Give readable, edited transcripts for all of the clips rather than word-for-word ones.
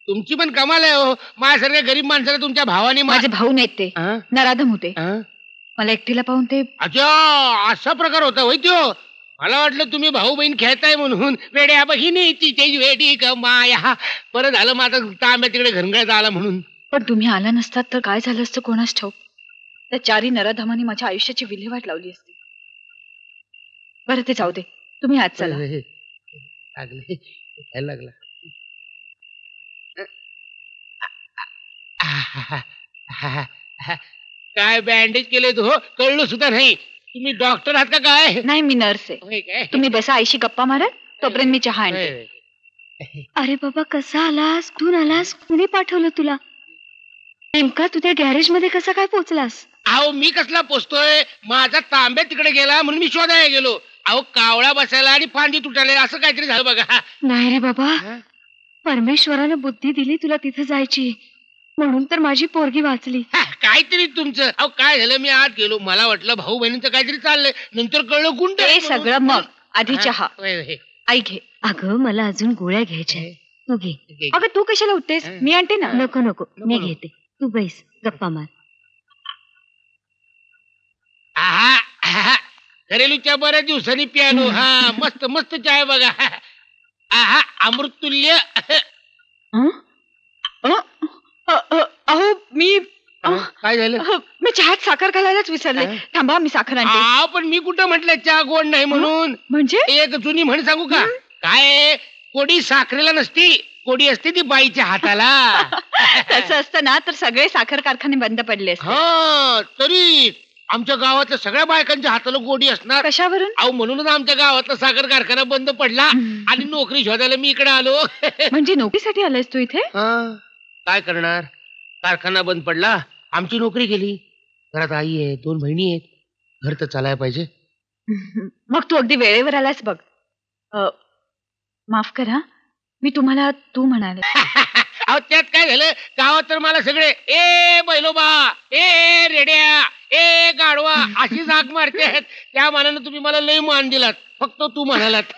तुमची पण कमाल आहे हो. माझ्यासारख्या गरीब माणसाला तुमच्या भावाने माझे भाऊ नाहीत ते, नराधम होते. मला एकटीला पाहून ते. अच्छा, असा प्रकार होता होय त्यो. मला वाटलं तुम्ही भाऊ बहीण खेळताय म्हणून. वेड्या बहिणी तिचे वेडी माया. बरं झालं माझा तांब्या तिकडे घरंगळत आला म्हणून. पण तुम्ही आला नसतात तर काय झालं असतं कोणास ठाऊक. त्या चारी नराधमांनी माझ्या आयुष्याची विल्हेवाट लावली असती. बरं ते जाऊ दे, तुम्ही आज चला. लागला. काय बँडेज केले तू? कळलं सुद्धा नाही. तुम्ही डॉक्टर आहात का काय? नाही, मी नर्स आहे. तुम्ही बसा, आईशी गप्पा मारत, तोपर्यंत मी चहा आणते. अरे बाबा, कसा आलास? कुठून आलास? कुणी पाठवलं तुला? नेमका तुझ्या गॅरेज मध्ये कसा काय पोहोचलास? अहो, मी कसला पोचतोय? माझा तांब्या तिकडे गेला म्हणून मी शोधायला गेलो. अहो, कावळा बसायला आणि फांदी तुटायला असं काहीतरी झालं बघा. नाही रे बाबा, परमेश्वरानं बुद्धी दिली तुला तिथं जायची, म्हणून तर माझी पोरगी वाचली. काहीतरी तुमचं. अहो, काय झालं, मी आत गेलो, मला वाटलं भाऊ बहिणींचं काहीतरी चाललंय, नंतर कळलं गुंड. हे सगळं मग आधी चहा. आई घे. अगं, मला अजून गोळ्या घ्यायच्या, तू घे. अगं, तू कशाला उठतेस? मी आणते ना. नको नको, मी घेते, तू बैस, गप्पा मार. घरेलू चहा बऱ्याच दिवसांनी प्यानो. हा, मस्त मस्त चहा आहे बघा. आहा, अमृततुल्य. अहो, मी काय झालं? मी चहात साखर घालायलाच विसरले. थांबा, मी साखर आणते. पण मी कुठं म्हटलं चहा गोड नाही म्हणून. म्हणजे एक जुनी म्हण सांगू का? काय, कोडी साखरेला नसती, कोडी असते ती बाईच्या हाताला. तसं असतं ना तर सगळे साखर कारखाने बंद पडले असते. हा, तरी आमच्या गावातल्या सगळ्या बायकांच्या हाताला गोडी असणार. कशावरून? अहो, म्हणूनच आमच्या गावातला साखर कारखाना बंद पडला आणि नोकरी शोधायला मी इकडे आलो. म्हणजे नोकरीसाठी आलायस तू इथे? काय करणार, कारखाना बंद पडला, आमची नोकरी गेली. घरात आई आहे, 2 बहिणी आहेत, घर तर चालायला पाहिजे. मग तू अगदी वेळेवर आलास बघ. माफ करा, मी तुम्हाला तू म्हणाले. अहो, त्यात काय झालं, गावात तर मला सगळे ए बैलोबा, ए रेड्या, ए गाडवा अशी जाग मारते. त्या मानानं तुम्ही मला लय मान दिलात, फक्त तू म्हणालात.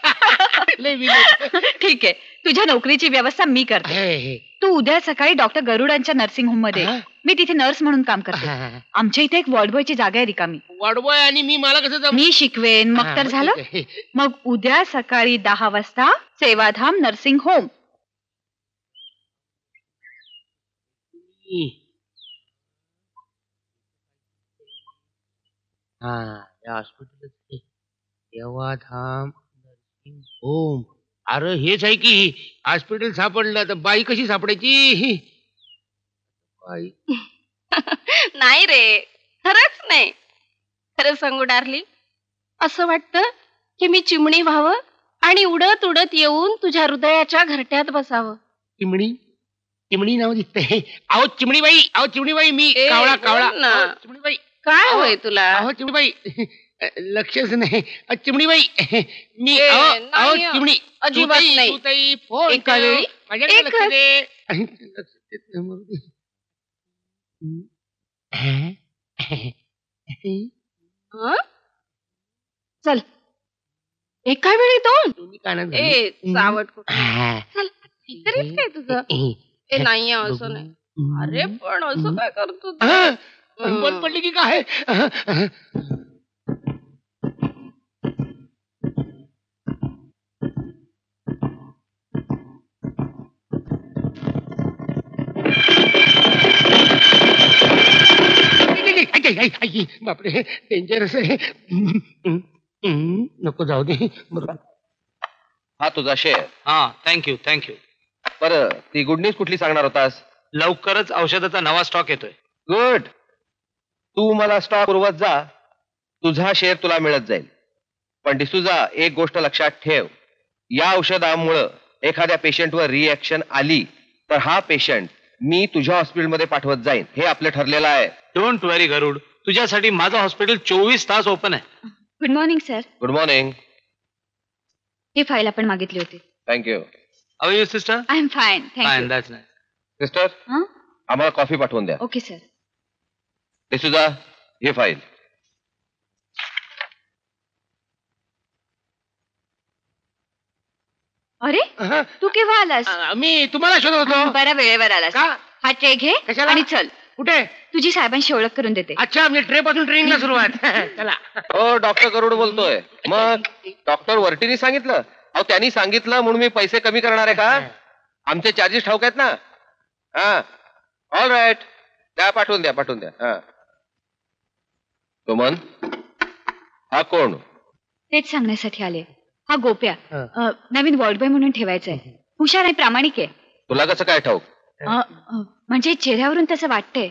लय विनोद. ठीक आहे, तुझ्या नोकरीची व्यवस्था मी करते. तू उद्या सकाळी डॉक्टर गरुडांच्या नर्सिंग होम मध्ये, मी तिथे नर्स म्हणून काम करते. आमच्या इथे एक वॉर्डबॉयची जागा आहे रिकामी. वॉर्डबॉय आणि मी, मला कसं मी शिकवेन. मग तर झालं. मग उद्या सकाळी 10 वाजता Sevadham nursing home. Hospital Sevadham nursing home. अरे हेच आहे की. हॉस्पिटल सापडलं तर बाई कशी सापडायची? बाई नाही रे, खरंच नाही. खरं सांगू डार्लिंग, असं वाटतं की मी चिमणी व्हावं आणि उडत उडत येऊन तुझ्या हृदयाच्या घरट्यात बसावं. चिमणी? चिमणी नाव दिसतंय. अहो चिमणीबाई, अहो चिमणीबाई, मी कावळा कावळा. चिमणीबाई, काय होय तुला? अहो चिमणीबाई, लक्षच नाही. चिमणीबाई, मी अहो चिमणी. अजिबात नाही. ताई, फोन एका वेळी माझ्याकडे लक्ष दे. चल, एका वेळी 2? तुम्ही कानात ए सावट कुठं. चल, तरीच काय तुझं? ए नाही, असं नाही. अरे पण असं काय करतो? बंद पडली की काय? बापरे, डेंजरस आहे. नको, जाऊ दे. हा तुझा शेअर. हा, थँक्यू थँक्यू. बरं, ती गुड न्यूज कुठली सांगणार होतास? लवकरच औषधाचा नवा स्टॉक येतोय. गुड. तू मला स्टॉक पुरवत जा, तुझा शेअर तुला मिळत जाईल. पण डिसूजा, एक गोष्ट लक्षात ठेव, या औषधामुळं एखाद्या पेशंटवर रिएक्शन आली तर हा पेशंट मी तुझ्या हॉस्पिटलमध्ये पाठवत जाईन. हे आपलं ठरलेलं आहे. डोंट वरी गरुड, तुझ्यासाठी माझं हॉस्पिटल 24 तास ओपन आहे. Good morning sir. Good morning. ही फाईल आपण मागितली होती. Thank you. How are you sister? I am fine, fine, thank you. That's nice. Sister, आम्हाला कॉफी पाठवून द्या. Okay sir. डिसूजा, हे फाईल. अरे अहं. तू केव्हा आलास मी तुम्हाला शोधत होतो. बरा वेळेवर आलास. का? हा ट्रे घे कशाला? आणि चल, कुठे? तुझी साहेबांशी ओळख करून देते. अच्छा, म्हणजे ट्रे पासून ट्रेनिंगला सुरुवात. चला. हो, डॉक्टर गरुड बोलतोय. मग डॉक्टर वर्टीनी सांगितलं? अहो, त्यांनी सांगितलं म्हणून मी पैसे कमी करणार आहे का? आमचे चार्जेस ठाऊक आहेत ना. हा, ऑल राईट. द्या, पाठवून द्या. हा, सुमन, हा कोण? तेच सांगण्यासाठी आले. हा गोप्या, नवीन वॉर्ड बॉय म्हणून ठेवायचा आहे. हुशार आणि प्रामाणिक आहे. तुला कसं काय ठाऊक? म्हणजे चेहऱ्यावरून तसं वाटतंय.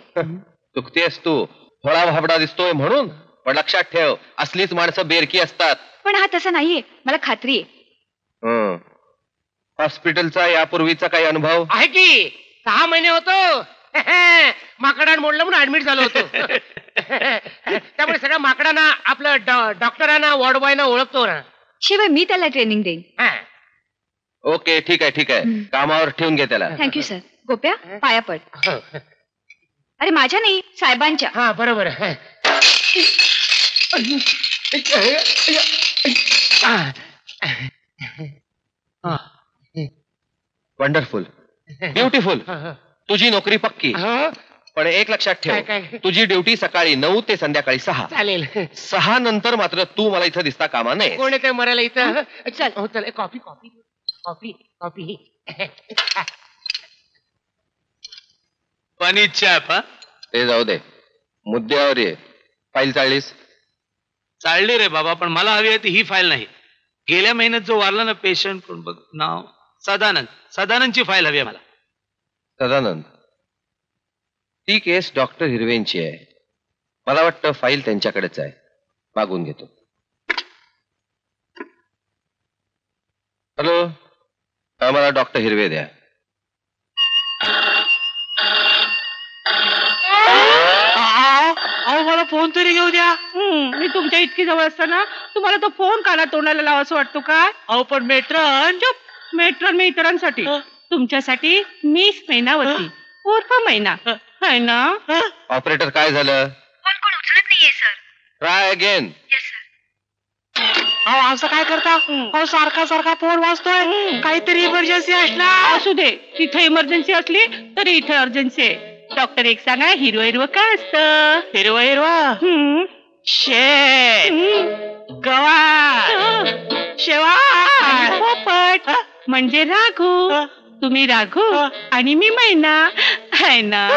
चुकतेस तू. थोडा भाबडा दिसतोय म्हणून. पण लक्षात ठेव, असलीच माणसं बेरकी असतात. पण हा तसा नाहीये, मला खात्री आहे. हॉस्पिटलचा यापूर्वीचा काही अनुभव? आहे की 6 महिने होतो. माकडान मोडलं म्हणून ऍडमिट झालो होतो. त्यामुळे सगळ्या माकडांना, आपलं डॉक्टरांना, वॉर्ड बॉयना ओळखतो ना. शिवाय मी त्याला ट्रेनिंग देईन. हा. ओके, ठीक आहे. कामावर ठेवून घे त्याला. Thank you sir. गोप्या, पाया पड. अरे माझ्या नाही, साहेबांच्या. हा, बरोबर. Wonderful, beautiful. तुझी नोकरी पक्की. हा, पण एक लक्षात काय? ठेव, तुझी ड्युटी सकाळी 9 ते संध्याकाळी 6. चालेल. 6 नंतर मात्र तू मला इथं दिसता कामा नये. कोण येतंय मरायला इथं? चल. हो, चल. कॉफी. पाणी चॅप. हा, ते जाऊ दे, मुद्द्यावर ये. फाईल चाळलीस? चालली रे बाबा, पण मला हवी आहे ती ही फाईल नाही. गेल्या महिन्यात जो वारला ना पेशंट, कोण बघ नाव, सदानंदची फाईल हवी आहे मला. सदानंद, ती केस डॉक्टर हिरवेंची आहे. मला वाटतं फाईल त्यांच्याकडेच आहे. मागून घेतो. हॅलो, मला डॉक्टर हिरवे द्या. अहो मला फोन तरी घेऊ द्या. मी तुमच्या इतकी जवळ असताना तुम्हाला तो फोन काना तोंडाला लावा असं वाटतो का? अहो पण मेट्रन, मेट्रन मी इतरांसाठी, तुमच्यासाठी मिस मैनावती उर्फ मैना है ना. ऑपरेटर, काय झालं? फोन कोण उचलत नाहीये sir. Try again. Yes sir. अहो असं काय करता? अहो सारखा फोन वाजतोय. काहीतरी इमर्जन्सी असणार. असू दे, तिथे इमर्जन्सी असली तरी इथे अर्जन्सी आहे. डॉक्टर एक सांगा, हिरवं काय असतं? हिरवं शेत, गवार, शेवाळ, पोपट म्हणजे राघू. तुम्ही राघू आणि मी मैना है ना.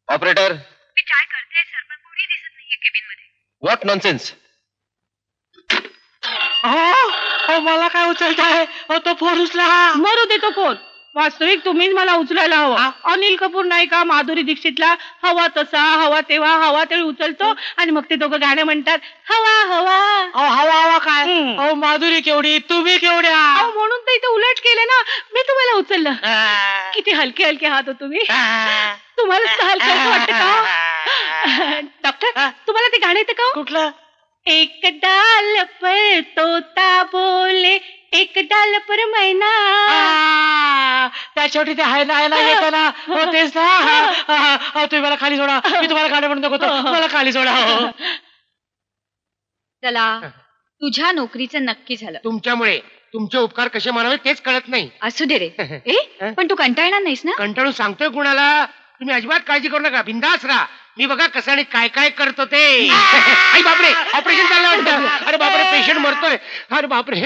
ऑपरेटर, मी ट्राय करते सर, पण कोणी दिसत नाहीये केबिन मध्ये. What nonsense. अहो मला काय उचलताय? तो फोन उचला. मरू दे तो फोन. वास्तविक तुम्हीच मला उचलायला हवा. अनिल कपूर नाही का माधुरी दीक्षितला हवा तसा, हवा तेव्हा, हवा तेव्हा उचलतो आणि मग ते दोघं गाणं म्हणतात, हवा हवा. हवा काय? अहो माधुरी केवढी, तुम्ही केवढ्या. म्हणून तर इथे उलट केलं ना, मी तुम्हाला उचललं. किती हलके हात हो तुम्ही. तुम्हाला हलकं वाटतं का? डॉक्टर, तुम्हाला ते गाणं येतं का? कुठलं? एक डाल पर तोता बोले, एक डाल पर मैना. त्या शेवटी ते हाय ना येतं ना. तेच ना. तुम्ही मला खाली सोडा, मी तुम्हाला गाणं म्हणून दाखवतो. मला खाली सोडा. चला, तुझ्या नोकरीचं नक्की झालं. तुमच्यामुळे. तुमचे उपकार कसे मानावे तेच कळत नाही. असू दे रे. पण तू कंटाळणार नाहीस ना? कंटाळून सांगतोय कुणाला? तुम्ही अजिबात काळजी करू नका, बिंदास राहा. मी बघा कसं आणि काय करतो ते. आई बापरे, ऑपरेशन चाललं वाटतं. अरे बापरे, पेशंट मरतोय. अरे बापरे.